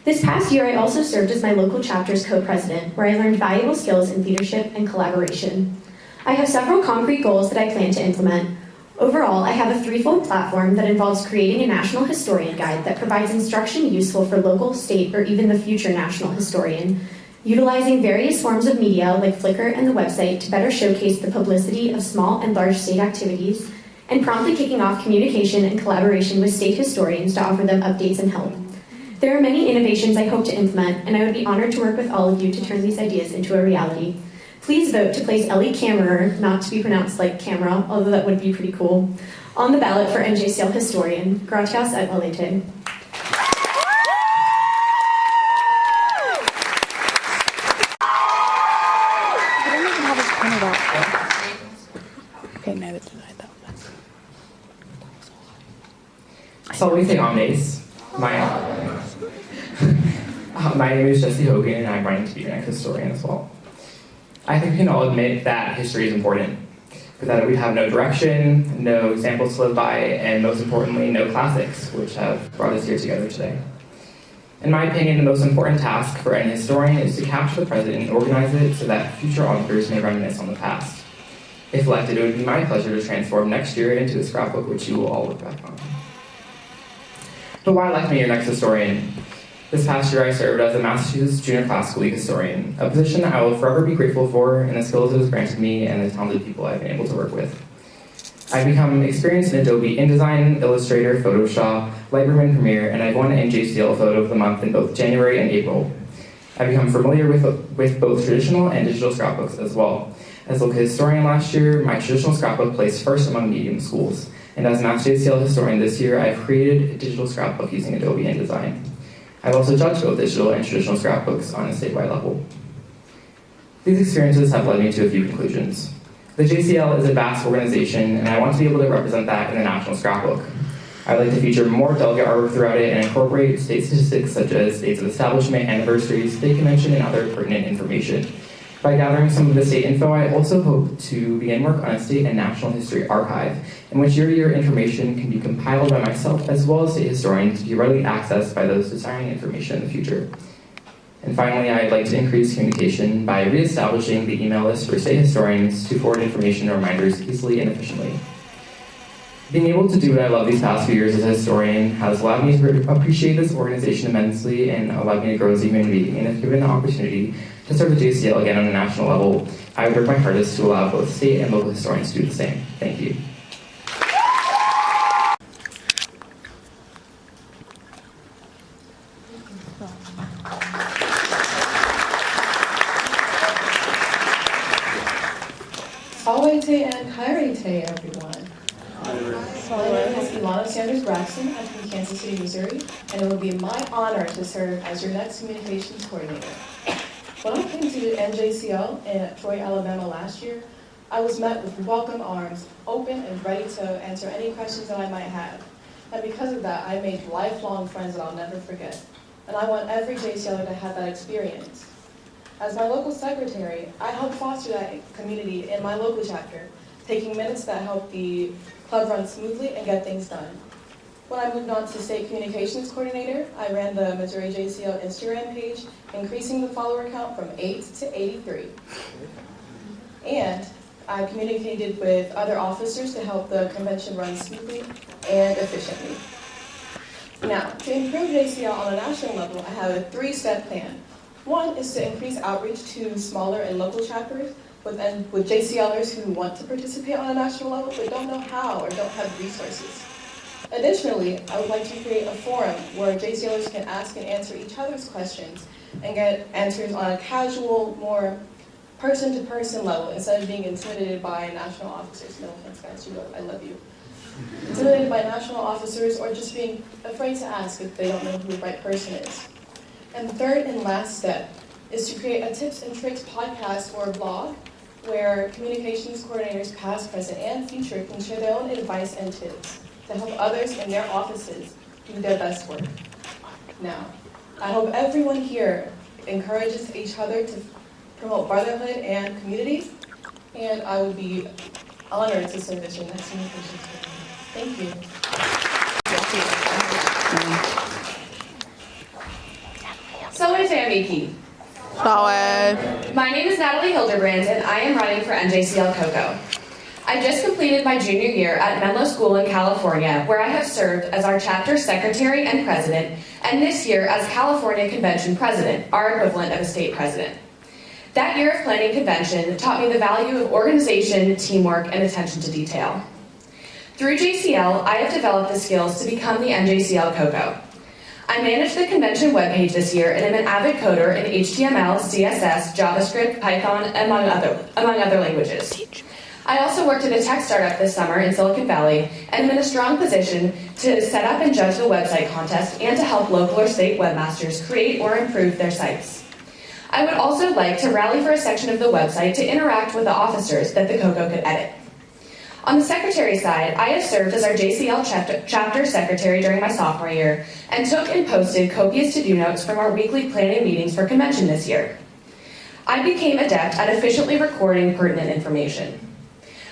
This past year, I also served as my local chapter's co-president, where I learned valuable skills in leadership and collaboration. I have several concrete goals that I plan to implement. Overall, I have a threefold platform that involves creating a national historian guide that provides instruction useful for local, state, or even the future national historian, utilizing various forms of media like Flickr and the website to better showcase the publicity of small and large state activities, and promptly kicking off communication and collaboration with state historians to offer them updates and help. There are many innovations I hope to implement, and I would be honored to work with all of you to turn these ideas into a reality. Please vote to place Ellie Kammerer, not to be pronounced like camera, although that would be pretty cool, on the ballot for NJCL historian. Gracias et valete. Okay, neither did I though. So we say omnes. My name is Jesse Hogan, and I'm running to be your next historian as well. I think we can all admit that history is important, that we have no direction, no examples to live by, and most importantly, no classics, which have brought us here together today. In my opinion, the most important task for any historian is to capture the present and organize it so that future authors may reminisce on the past. If elected, it would be my pleasure to transform next year into a scrapbook which you will all look back on. But why elect me your next historian? This past year, I served as a Massachusetts Junior Classical League historian, a position that I will forever be grateful for, and the skills it has granted me and the talented people I've been able to work with. I've become experienced in Adobe InDesign, Illustrator, Photoshop, Lightroom, and Premiere, and I've won an NJCL Photo of the Month in both January and April. I've become familiar with both traditional and digital scrapbooks as well. As local historian last year, my traditional scrapbook placed first among medium schools, and as Mass JCL historian this year, I've created a digital scrapbook using Adobe InDesign. I've also judged both digital and traditional scrapbooks on a statewide level. These experiences have led me to a few conclusions. The JCL is a vast organization, and I want to be able to represent that in the National Scrapbook. I'd like to feature more delegate artwork throughout it and incorporate state statistics such as dates of establishment, anniversaries, state convention, and other pertinent information. By gathering some of the state info, I also hope to begin work on a state and national history archive, in which year-to-year information can be compiled by myself as well as state historians to be readily accessed by those desiring information in the future. And finally, I'd like to increase communication by reestablishing the email list for state historians to forward information and reminders easily and efficiently. Being able to do what I love these past few years as a historian has allowed me to appreciate this organization immensely and allowed me to grow as a human being. And if given the opportunity to serve the JCL again on a national level, I would work my hardest to allow both state and local historians to do the same. Thank you. Salve and Kairete, everyone. My name is Ilana Sanders Braxton. I'm from Kansas City, Missouri, and it will be my honor to serve as your next communications coordinator. When I came to NJCL in Troy, Alabama last year, I was met with welcome arms, open and ready to answer any questions that I might have. And because of that, I made lifelong friends that I'll never forget. And I want every JCLer to have that experience. As my local secretary, I help foster that community in my local chapter, taking minutes that help the club run smoothly and get things done. When I moved on to state communications coordinator, I ran the Missouri JCL Instagram page, increasing the follower count from 8 to 83. And I communicated with other officers to help the convention run smoothly and efficiently. Now, to improve JCL on a national level, I have a 3-step plan. One is to increase outreach to smaller and local chapters with JCLers who want to participate on a national level but don't know how or don't have resources. Additionally, I would like to create a forum where JCLers can ask and answer each other's questions and get answers on a casual, more person-to-person level instead of being intimidated by national officers. No offense, guys, I love you. Intimidated by national officers or just being afraid to ask if they don't know who the right person is. And the third and last step is to create a tips and tricks podcast or blog where communications coordinators, past, present, and future can share their own advice and tips to help others in their offices do their best work. Now, I hope everyone here encourages each other to promote brotherhood and community, and I would be honored to serve as your next communications coordinator. Thank you. Amiki. Solid. My name is Natalie Hildebrand, and I am running for NJCL COCO. I just completed my junior year at Menlo School in California, where I have served as our chapter secretary and president, and this year as California Convention president, our equivalent of a state president. That year of planning convention taught me the value of organization, teamwork, and attention to detail. Through JCL, I have developed the skills to become the NJCL COCO. I managed the convention webpage this year and am an avid coder in HTML, CSS, JavaScript, Python, among other languages. I also worked at a tech startup this summer in Silicon Valley and am in a strong position to set up and judge the website contest and to help local or state webmasters create or improve their sites. I would also like to rally for a section of the website to interact with the officers that the COCO could edit. On the secretary side, I have served as our JCL chapter secretary during my sophomore year and took and posted copious to-do notes from our weekly planning meetings for convention this year. I became adept at efficiently recording pertinent information.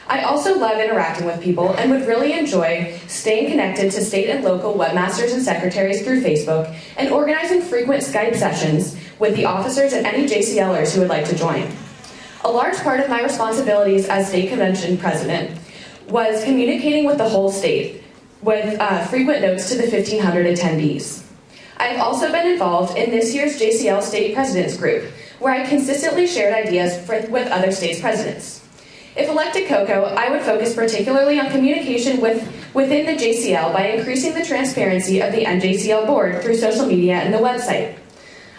I also love interacting with people and would really enjoy staying connected to state and local webmasters and secretaries through Facebook and organizing frequent Skype sessions with the officers and any JCLers who would like to join. A large part of my responsibilities as state convention president was communicating with the whole state with frequent notes to the 1,500 attendees. I've also been involved in this year's JCL State Presidents Group, where I consistently shared ideas with other states' presidents. If elected COCO, I would focus particularly on communication within the JCL by increasing the transparency of the NJCL board through social media and the website.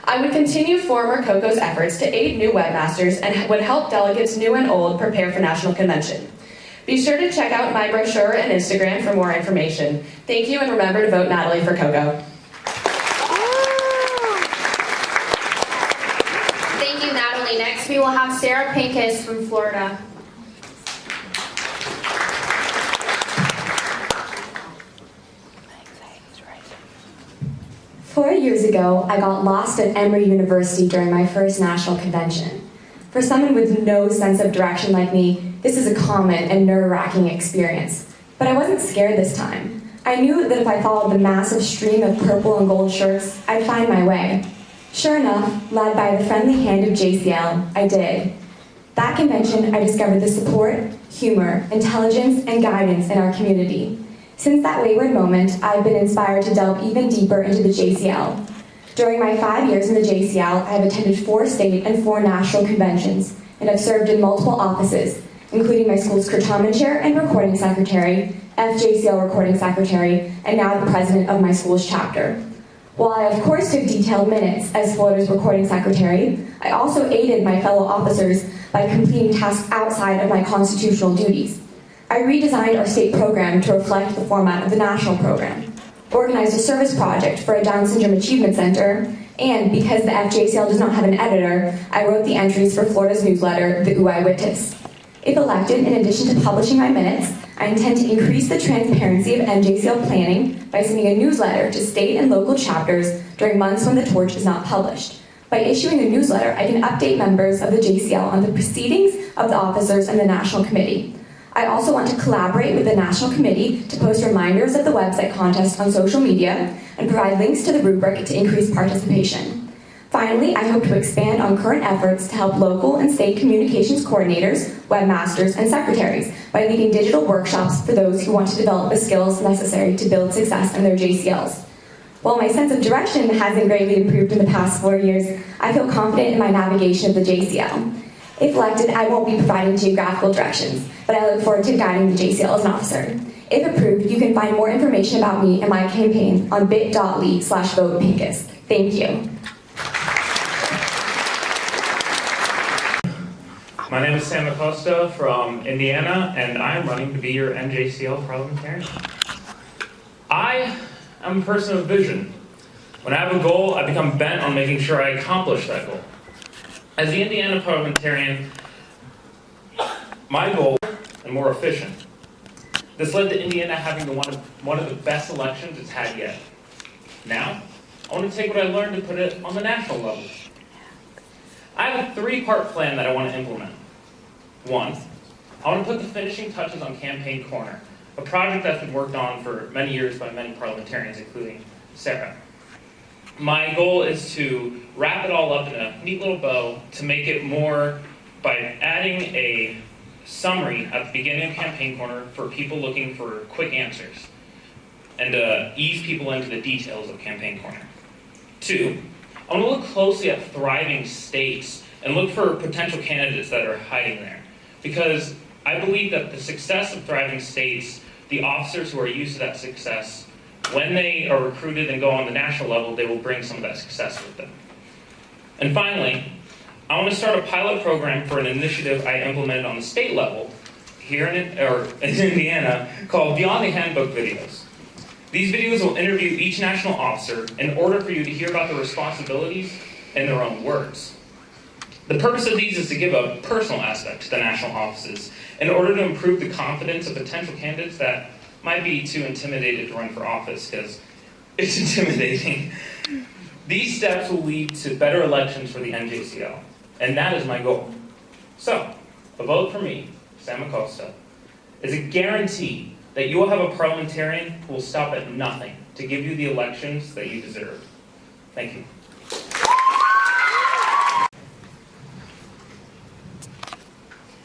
I would continue former COCO's efforts to aid new webmasters and would help delegates new and old prepare for National Convention. Be sure to check out my brochure and Instagram for more information. Thank you, and remember to vote Natalie for COCO. Thank you, Natalie. Next, we will have Sarah Pincus from Florida. Four years ago, I got lost at Emory University during my first national convention. For someone with no sense of direction like me, this is a common and nerve-wracking experience. But I wasn't scared this time. I knew that if I followed the massive stream of purple and gold shirts, I'd find my way. Sure enough, led by the friendly hand of JCL, I did. That convention, I discovered the support, humor, intelligence, and guidance in our community. Since that wayward moment, I've been inspired to delve even deeper into the JCL. During my 5 years in the JCL, I have attended 4 state and 4 national conventions, and have served in multiple offices, including my school's Curtailment Chair and Recording Secretary, FJCL Recording Secretary, and now the president of my school's chapter. While I of course took detailed minutes as Florida's Recording Secretary, I also aided my fellow officers by completing tasks outside of my constitutional duties. I redesigned our state program to reflect the format of the national program, organized a service project for a Down Syndrome Achievement Center, and because the FJCL does not have an editor, I wrote the entries for Florida's newsletter, the UI Witness. If elected, in addition to publishing my minutes, I intend to increase the transparency of NJCL planning by sending a newsletter to state and local chapters during months when the torch is not published. By issuing a newsletter, I can update members of the JCL on the proceedings of the officers and the National Committee. I also want to collaborate with the National Committee to post reminders of the website contest on social media and provide links to the rubric to increase participation. Finally, I hope to expand on current efforts to help local and state communications coordinators, webmasters, and secretaries by leading digital workshops for those who want to develop the skills necessary to build success in their JCLs. While my sense of direction hasn't greatly improved in the past 4 years, I feel confident in my navigation of the JCL. If elected, I won't be providing geographical directions, but I look forward to guiding the JCL as an officer. If approved, you can find more information about me and my campaign on bit.ly/votepincus. Thank you. My name is Sam Acosta from Indiana, and I am running to be your NJCL parliamentarian. I am a person of vision. When I have a goal, I become bent on making sure I accomplish that goal. As the Indiana parliamentarian, my goal and more efficient. This led to Indiana having one of the best elections it's had yet. Now, I want to take what I learned and put it on the national level. I have a 3-part plan that I want to implement. 1, I want to put the finishing touches on Campaign Corner, a project that's been worked on for many years by many parliamentarians, including Sarah. My goal is to wrap it all up in a neat little bow to make it more by adding a summary at the beginning of Campaign Corner for people looking for quick answers and ease people into the details of Campaign Corner. 2, I want to look closely at thriving states and look for potential candidates that are hiding there, because I believe that the success of thriving states, the officers who are used to that success, when they are recruited and go on the national level, they will bring some of that success with them. And finally, I want to start a pilot program for an initiative I implemented on the state level here in Indiana called Beyond the Handbook Videos. These videos will interview each national officer in order for you to hear about their responsibilities in their own words. The purpose of these is to give a personal aspect to the national offices in order to improve the confidence of potential candidates that might be too intimidated to run for office because it's intimidating. These steps will lead to better elections for the NJCL, and that is my goal. So, a vote for me, Sam Acosta, is a guarantee that you will have a parliamentarian who will stop at nothing to give you the elections that you deserve. Thank you.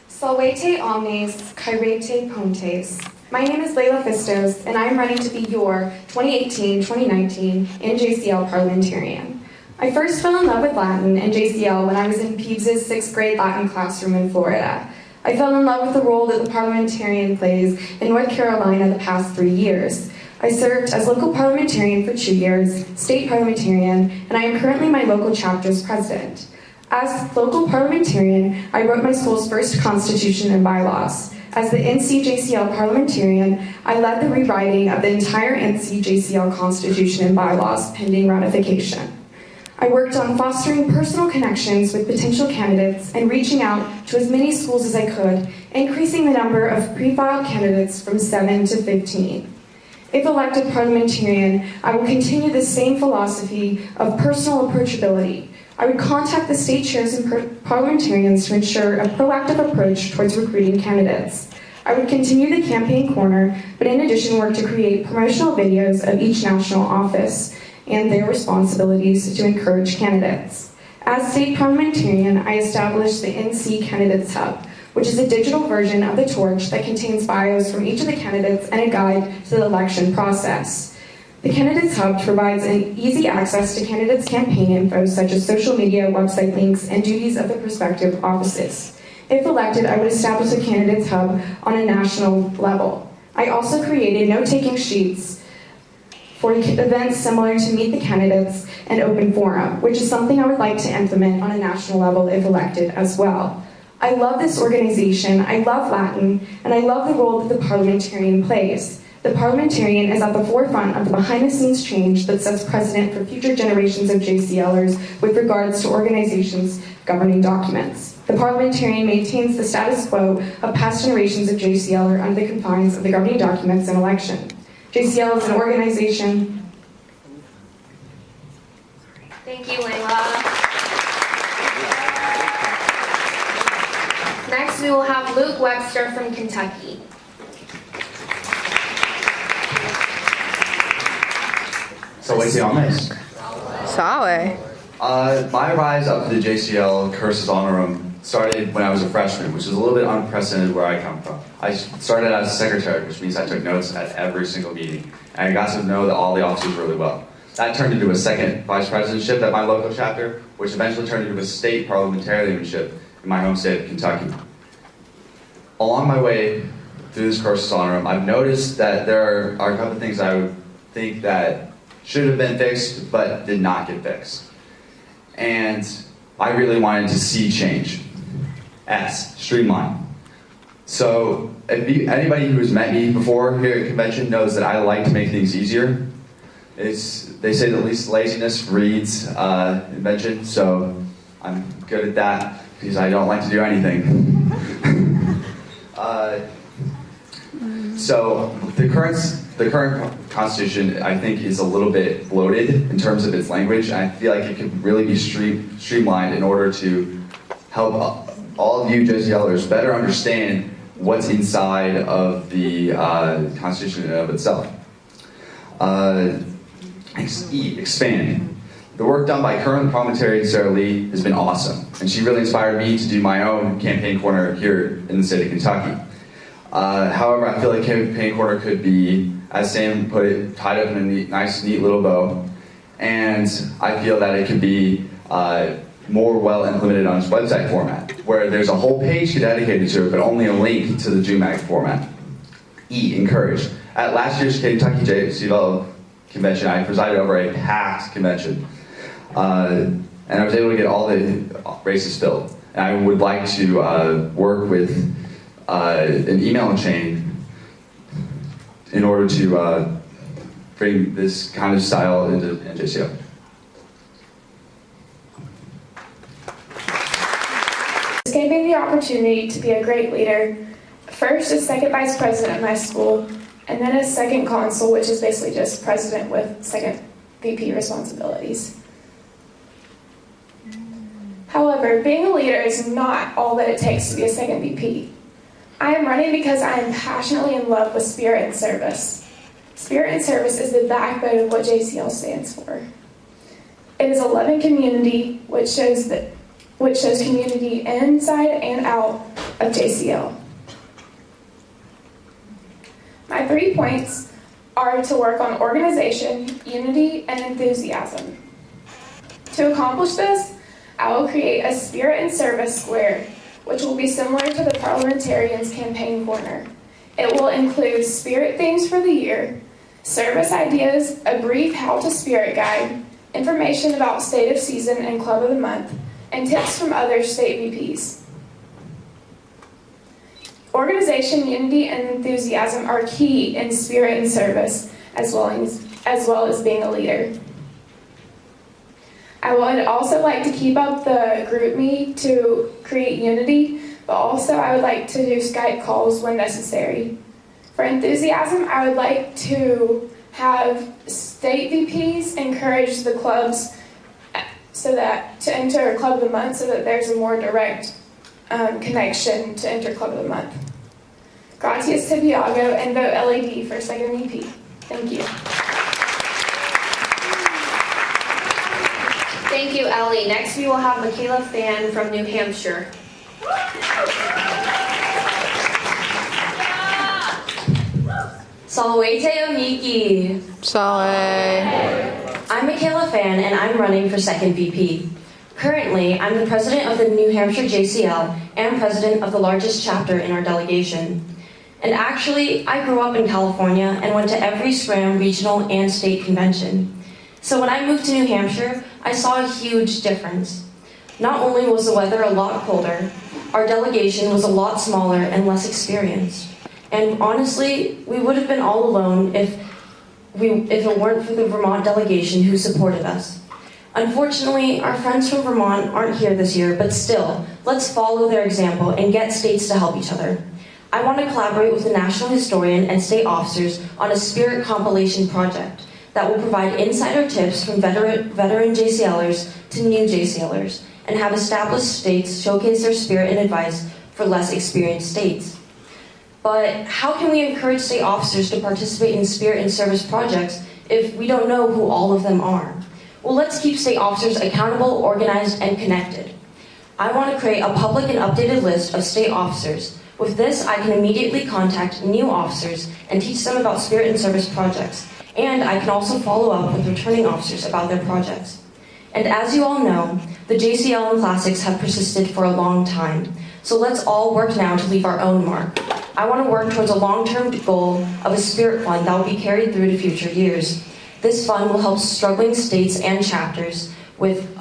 Salvete omnes, caerete pontes. My name is Layla Fistos, and I am running to be your 2018-2019 NJCL parliamentarian. I first fell in love with Latin and JCL when I was in Peebs' 6th grade Latin classroom in Florida. I fell in love with the role that the parliamentarian plays in North Carolina the past 3 years. I served as local parliamentarian for 2 years, state parliamentarian, and I am currently my local chapter's president. As local parliamentarian, I wrote my school's first constitution and bylaws. As the NCJCL parliamentarian, I led the rewriting of the entire NCJCL constitution and bylaws pending ratification. I worked on fostering personal connections with potential candidates and reaching out to as many schools as I could, increasing the number of pre-filed candidates from 7 to 15. If elected parliamentarian, I will continue the same philosophy of personal approachability. I would contact the state chairs and parliamentarians to ensure a proactive approach towards recruiting candidates. I would continue the campaign corner, but in addition work to create promotional videos of each national office and their responsibilities to encourage candidates. As state parliamentarian, I established the NC Candidates Hub, which is a digital version of the torch that contains bios from each of the candidates and a guide to the election process. The Candidates Hub provides an easy access to candidates' campaign info such as social media, website links, and duties of the prospective offices. If elected, I would establish a Candidates Hub on a national level. I also created note-taking sheets for events similar to Meet the Candidates and Open Forum, which is something I would like to implement on a national level if elected as well. I love this organization, I love Latin, and I love the role that the parliamentarian plays. The parliamentarian is at the forefront of the behind-the-scenes change that sets precedent for future generations of JCLers with regards to organizations' governing documents. The parliamentarian maintains the status quo of past generations of JCLer under the confines of the governing documents and election. JCL is an organization. Thank you, Layla. Next, we will have Luke Webster from Kentucky. Salvete omnes. Salve. My rise up to the JCL Cursus Honorum started when I was a freshman, which is a little bit unprecedented where I come from. I started as a secretary, which means I took notes at every single meeting, and I got to know all the officers really well. That turned into a second vice presidentship at my local chapter, which eventually turned into a state parliamentarianship in my home state of Kentucky. Along my way through this Cursus Honorum, I've noticed that there are a couple of things I would think that should have been fixed, but did not get fixed. And I really wanted to see change. S, streamline. So anybody who's met me before here at convention knows that I like to make things easier. They say that least laziness breeds invention, so I'm good at that because I don't like to do anything. So the current Constitution, I think, is a little bit bloated in terms of its language. I feel like it could really be streamlined in order to help all of you JCLers better understand what's inside of the Constitution in and of itself. Expand. The work done by current parliamentarian Sarah Lee has been awesome, and she really inspired me to do my own campaign corner here in the state of Kentucky. However, I feel like campaign corner could be, as Sam put it, tied up in a nice, neat little bow, and I feel that it could be more well implemented on its website format, where there's a whole page dedicated to it, but only a link to the JUMAC format. Encourage. At last year's Kentucky JCL convention, I presided over a packed convention, and I was able to get all the races filled. And I would like to work with an email chain in order to bring this kind of style into NJCL. This gave me the opportunity to be a great leader, first as second vice president of my school, and then as second consul, which is basically just president with second VP responsibilities. However, being a leader is not all that it takes to be a second VP. I am running because I am passionately in love with spirit and service. Spirit and service is the backbone of what JCL stands for. It is a loving community which shows community inside and out of JCL. My 3 points are to work on organization, unity, and enthusiasm. To accomplish this, I will create a spirit and service square, which will be similar to the Parliamentarians' campaign corner. It will include spirit themes for the year, service ideas, a brief how to spirit guide, information about state of season and club of the month, and tips from other state VPs. Organization, unity, and enthusiasm are key in spirit and service, as well as being a leader. I would also like to keep up the GroupMe to create unity, but also I would like to do Skype calls when necessary. For enthusiasm, I would like to have state VPs encourage the clubs to enter Club of the Month so that there's a more direct connection to enter Club of the Month. Gracias to Viago and vote LED for second VP. Thank you. Thank you, Ellie. Next, we will have Michaela Fan from New Hampshire. Salwete Omiki. Salve. I'm Michaela Fan, and I'm running for second VP. Currently, I'm the president of the New Hampshire JCL and president of the largest chapter in our delegation. And actually, I grew up in California and went to every SCRAM regional and state convention. So when I moved to New Hampshire, I saw a huge difference. Not only was the weather a lot colder, our delegation was a lot smaller and less experienced. And honestly, we would have been all alone if it weren't for the Vermont delegation who supported us. Unfortunately, our friends from Vermont aren't here this year, but still, let's follow their example and get states to help each other. I want to collaborate with the National Historian and state officers on a spirit compilation project that will provide insider tips from veteran JCLers to new JCLers and have established states showcase their spirit and advice for less experienced states. But how can we encourage state officers to participate in spirit and service projects if we don't know who all of them are? Well, let's keep state officers accountable, organized, and connected. I want to create a public and updated list of state officers. With this, I can immediately contact new officers and teach them about spirit and service projects. And I can also follow up with returning officers about their projects. And as you all know, the JCL and Classics have persisted for a long time. So let's all work now to leave our own mark. I want to work towards a long-term goal of a spirit fund that will be carried through to future years. This fund will help struggling states and chapters with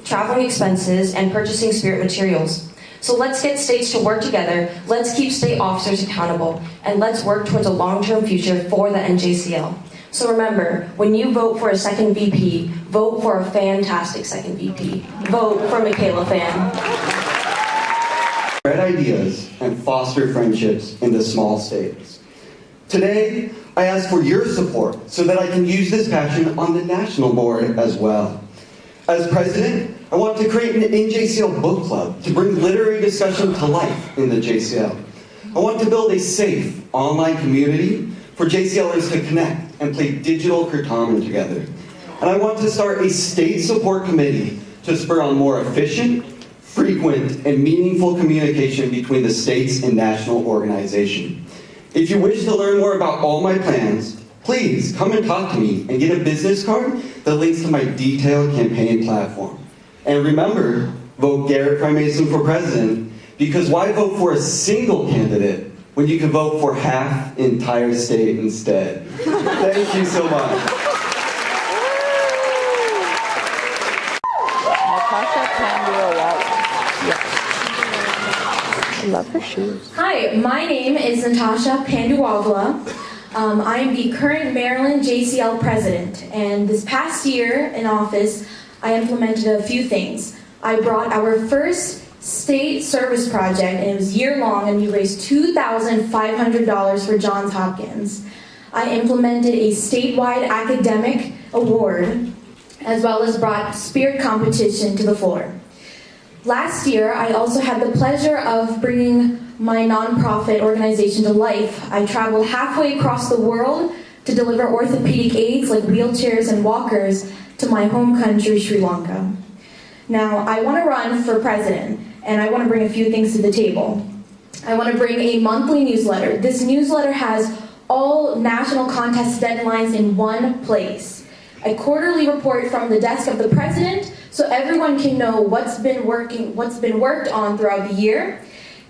traveling expenses and purchasing spirit materials. So let's get states to work together, let's keep state officers accountable, and let's work towards a long-term future for the NJCL. So remember, when you vote for a second VP, vote for a fantastic second VP. Vote for Michaela Fan. Spread ideas and foster friendships in the small states. Today, I ask for your support so that I can use this passion on the national board as well. As president, I want to create an NJCL book club to bring literary discussion to life in the JCL. I I want to build a safe online community for JCLers to connect and play digital curriculum together. And I want to start a state support committee to spur on more efficient, frequent, and meaningful communication between the states and national organization. If you wish to learn more about all my plans, please come and talk to me and get a business card that links to my detailed campaign platform. And remember, vote Garrett Fry-Mason for president, because why vote for a single candidate when you can vote for half the entire state instead? Thank you so much. I love her shoes. Hi, my name is Natasha Panduwagla. I am the current Maryland JCL president, and this past year in office, I implemented a few things. I brought our first state service project, and it was year-long, and we raised $2,500 for Johns Hopkins. I implemented a statewide academic award, as well as brought spirit competition to the floor. Last year, I also had the pleasure of bringing my nonprofit organization to life. I traveled halfway across the world to deliver orthopedic aids like wheelchairs and walkers to my home country, Sri Lanka. Now, I want to run for president, and I want to bring a few things to the table. I want to bring a monthly newsletter. This newsletter has all national contest deadlines in one place. A quarterly report from the desk of the president, so everyone can know what's been worked on throughout the year,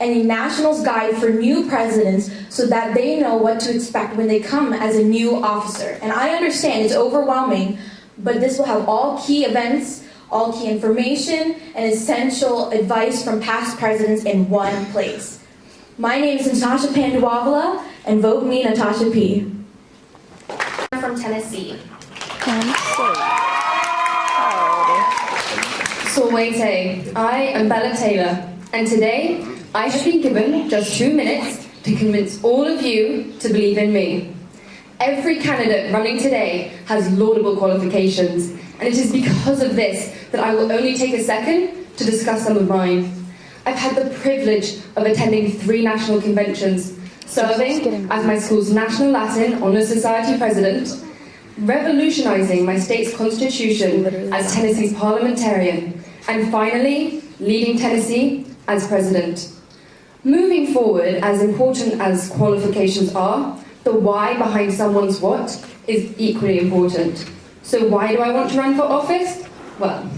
and a nationals guide for new presidents so that they know what to expect when they come as a new officer. And I understand it's overwhelming, but this will have all key events, all key information, and essential advice from past presidents in one place. My name is Natasha Panduwagla, and vote me Natasha P. I'm from Tennessee. Sawate, I am Bella Taylor, and today I have been given just 2 minutes to convince all of you to believe in me. Every candidate running today has laudable qualifications, and it is because of this that I will only take a second to discuss some of mine. I've had the privilege of attending 3 national conventions, serving as my school's National Latin Honor Society president, revolutionizing my state's constitution as Tennessee's parliamentarian, and finally, leading Tennessee as president. Moving forward, as important as qualifications are, the why behind someone's what is equally important. So why do I want to run for office? Well,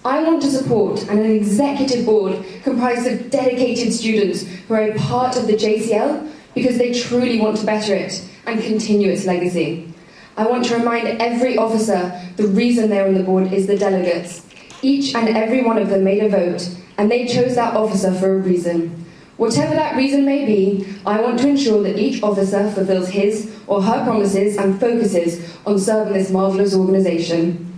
I want to support an executive board comprised of dedicated students who are a part of the JCL because they truly want to better it and continue its legacy. I want to remind every officer the reason they're on the board is the delegates. Each and every one of them made a vote, and they chose that officer for a reason. Whatever that reason may be, I want to ensure that each officer fulfills his or her promises and focuses on serving this marvellous organisation.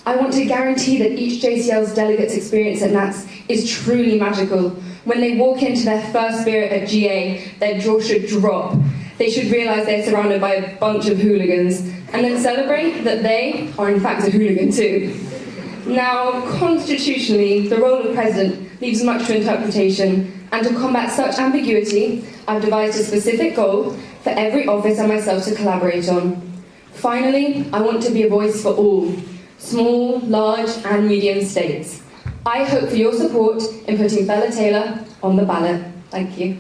I want to guarantee that each JCL's delegate's experience at NATS is truly magical. When they walk into their first spirit at GA, their jaw should drop. They should realise they're surrounded by a bunch of hooligans, and then celebrate that they are in fact a hooligan too. Now, constitutionally, the role of president leaves much to interpretation, and to combat such ambiguity, I've devised a specific goal for every office and myself to collaborate on. Finally, I want to be a voice for all, small, large, and medium states. I hope for your support in putting Bella Taylor on the ballot. Thank you.